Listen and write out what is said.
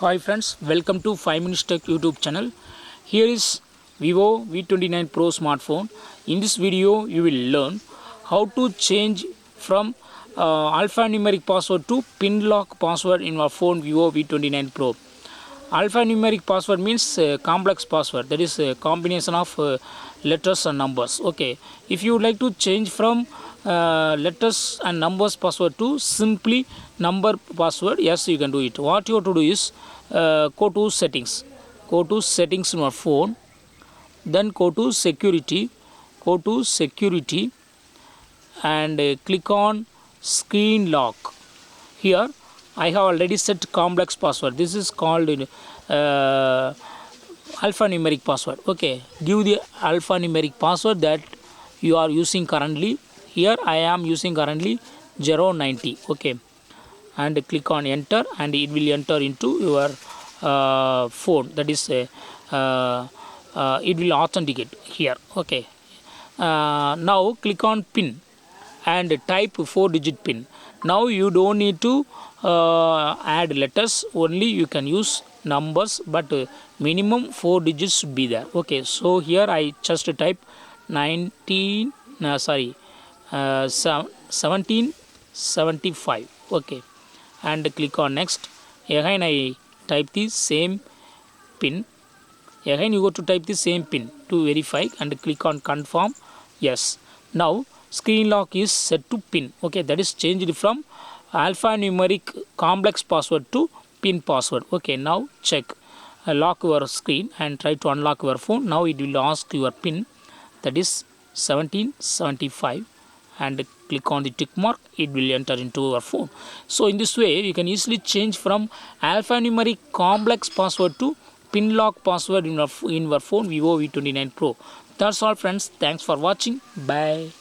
Hi friends, welcome to 5 Minutes Tech YouTube channel. Here is Vivo V29 Pro smartphone. In this video, you will learn how to change from alphanumeric password to pin lock password in your phone Vivo V29 Pro. Alphanumeric password means complex password, that is a combination of letters and numbers. Okay, if you would like to change from letters and numbers password to simply number password, yes, you can do it. What you have to do is go to settings in your phone, then go to security and click on screen lock. Here I have already set complex password. This is called alphanumeric password. Okay, give the alphanumeric password that you are using currently. Here I am using currently 090. Okay, and click on enter and it will enter into your phone. That is it will authenticate here. Okay, now click on pin and type 4-digit pin. Now you don't need to add letters, only you can use numbers, but minimum 4 digits should be there. Okay, so here I just type 1775. Okay, and click on next. Again I type the same pin. Again you go to type the same pin to verify and click on confirm. Yes, now screen lock is set to pin. Okay, that is changed from alphanumeric complex password to pin password. Okay, now check. Lock your screen and try to unlock your phone. Now it will ask your pin, that is 1775, and click on the tick mark. It will enter into your phone. So in this way you can easily change from alphanumeric complex password to pin lock password in your phone Vivo V29 Pro. That's all friends. Thanks for watching. Bye.